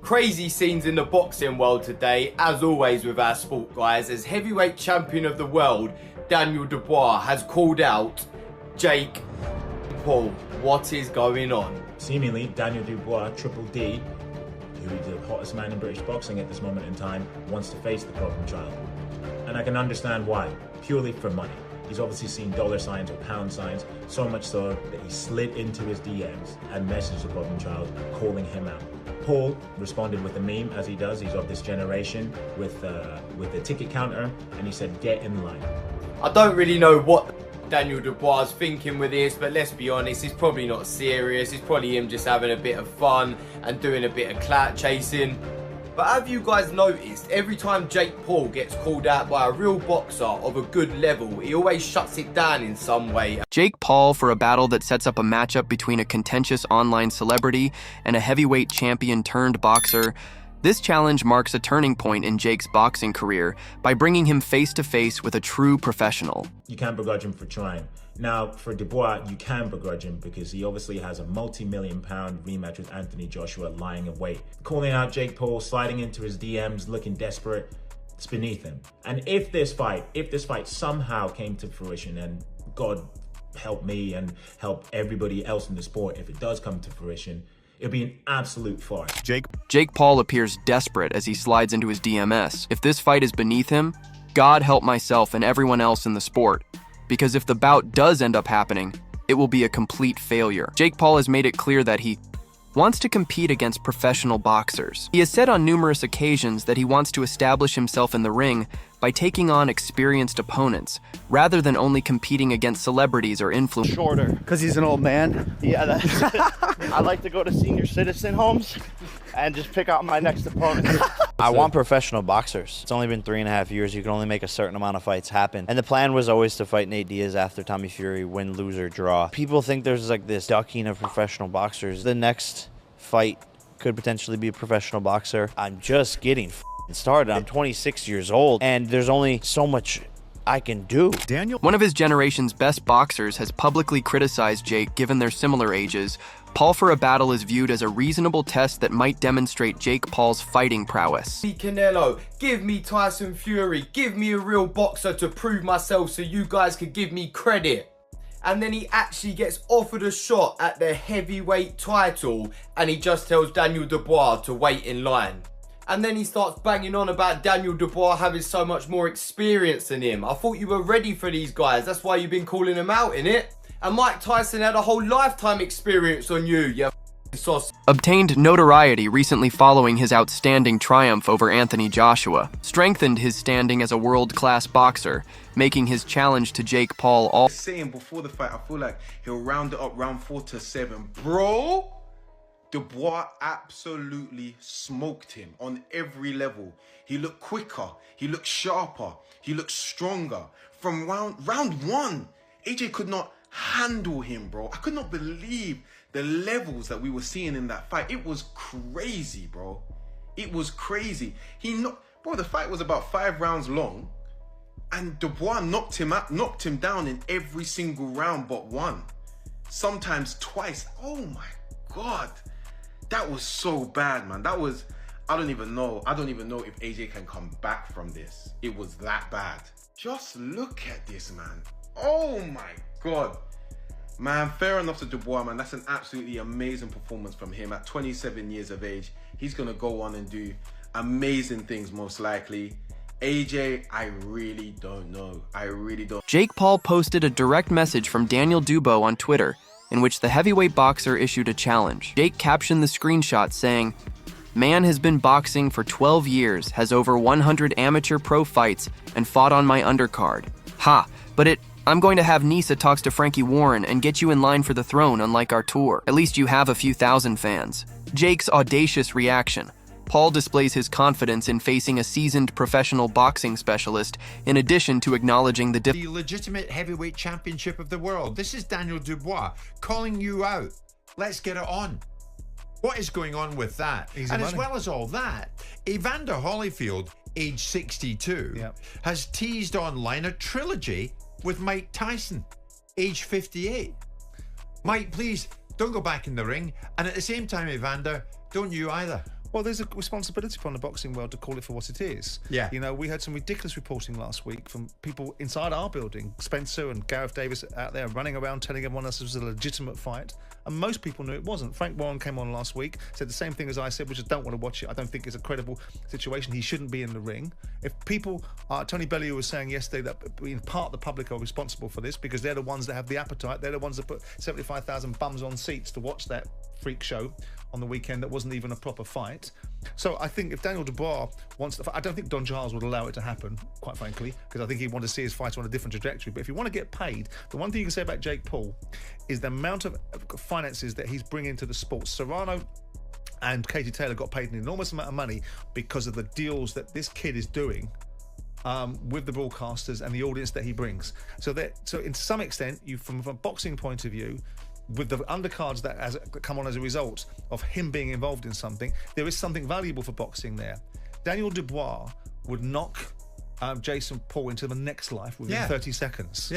Crazy scenes in the boxing world today, as always with our sport guys, as heavyweight champion of the world, Daniel Dubois has called out Jake Paul. What is going on? Seemingly, Daniel Dubois, Triple D, who is the hottest man in British boxing at this moment in time, wants to face the problem child. And I can understand why, purely for money. He's obviously seen dollar signs or pound signs, so much so that he slid into his DMs and messaged the problem child, calling him out. Paul responded with a meme, as he does. He's of this generation with the ticket counter, and he said, "Get in line." I don't really know what Daniel Dubois is thinking with this, but let's be honest, it's probably not serious. It's probably him just having a bit of fun and doing a bit of clout chasing. But have you guys noticed, every time Jake Paul gets called out by a real boxer of a good level, he always shuts it down in some way. Jake Paul for a battle that sets up a matchup between a contentious online celebrity and a heavyweight champion turned boxer. This challenge marks a turning point in Jake's boxing career by bringing him face to face with a true professional. You can't begrudge him for trying. Now, for Dubois, you can begrudge him because he obviously has a multi-million-pound rematch with Anthony Joshua lying in wait. Calling out Jake Paul, sliding into his DMs, looking desperate, it's beneath him. And if this fight somehow came to fruition, and God help me and help everybody else in the sport, if it does come to fruition, it'll be an absolute farce. Jake Paul appears desperate as he slides into his DMS. If this fight is beneath him, God help myself and everyone else in the sport. Because if the bout does end up happening, it will be a complete failure. Jake Paul has made it clear that he wants to compete against professional boxers. He has said on numerous occasions that he wants to establish himself in the ring by taking on experienced opponents, rather than only competing against celebrities or influencers. Shorter. Because he's an old man? Yeah, that's I like to go to senior citizen homes and just pick out my next opponent. I want professional boxers. It's only been 3.5 years. You can only make a certain amount of fights happen. And the plan was always to fight Nate Diaz after Tommy Fury, win, lose, or draw. People think there's like this ducking of professional boxers. The next fight could potentially be a professional boxer. I'm just getting started. I'm 26 years old, and there's only so much I can do. One of his generation's best boxers has publicly criticized Jake given their similar ages. Paul for a battle is viewed as a reasonable test that might demonstrate Jake Paul's fighting prowess. Give me Canelo, give me Tyson Fury, give me a real boxer to prove myself so you guys could give me credit. And then he actually gets offered a shot at the heavyweight title and he just tells Daniel Dubois to wait in line. And then he starts banging on about Daniel Dubois having so much more experience than him. I thought you were ready for these guys. That's why you've been calling them out, innit? And Mike Tyson had a whole lifetime experience on you, you sauce. Obtained notoriety recently following his outstanding triumph over Anthony Joshua, strengthened his standing as a world-class boxer, making his challenge to Jake Paul all... Saying before the fight, I feel like he'll round it up round 4 to 7. Bro! Dubois absolutely smoked him on every level. He looked quicker, he looked sharper, he looked stronger. From round 1, AJ could not handle him, bro. I could not believe the levels that we were seeing in that fight. It was crazy, bro. It was crazy. Bro, the fight was about 5 rounds long, and Dubois knocked him down in every single round but one. Sometimes twice. Oh my God. That was so bad, man. That was, I don't even know if AJ can come back from this. It was that bad. Just look at this, man. Oh my God. Man, fair enough to Dubois, man. That's an absolutely amazing performance from him at 27 years of age. He's gonna go on and do amazing things, most likely. AJ, I really don't know. I really don't. Jake Paul posted a direct message from Daniel Dubois on Twitter, in which the heavyweight boxer issued a challenge. Jake captioned the screenshot saying, "Man has been boxing for 12 years, has over 100 amateur pro fights, and fought on my undercard. Ha, but I'm going to have Nisa talks to Frankie Warren and get you in line for the throne unlike our tour. At least you have a few thousand fans." Jake's audacious reaction. Paul displays his confidence in facing a seasoned professional boxing specialist, in addition to acknowledging the legitimate heavyweight championship of the world. This is Daniel Dubois calling you out. Let's get it on. What is going on with that? And as well as all that, Evander Holyfield, age 62, has teased online a trilogy with Mike Tyson, age 58. Mike, please, don't go back in the ring. And at the same time, Evander, don't you either. Well, there's a responsibility upon the boxing world to call it for what it is. Yeah. You know, we had some ridiculous reporting last week from people inside our building, Spencer and Gareth Davis out there running around telling everyone else it was a legitimate fight. And most people knew it wasn't. Frank Warren came on last week, said the same thing as I said, which is don't want to watch it. I don't think it's a credible situation. He shouldn't be in the ring. If people, Tony Bellew was saying yesterday that in part the public are responsible for this because they're the ones that have the appetite. They're the ones that put 75,000 bums on seats to watch that freak show on the weekend that wasn't even a proper fight. So I think if Daniel Dubois wants to, I don't think Don Charles would allow it to happen, quite frankly, because I think he'd want to see his fighter on a different trajectory. But if you want to get paid, the one thing you can say about Jake Paul is the amount of finances that he's bringing to the sport. Serrano and Katie Taylor got paid an enormous amount of money because of the deals that this kid is doing with the broadcasters and the audience that he brings. So in some extent, from a boxing point of view, with the undercards that come on as a result of him being involved in something, there is something valuable for boxing there. Daniel Dubois would knock Jason Paul into the next life within 30 seconds.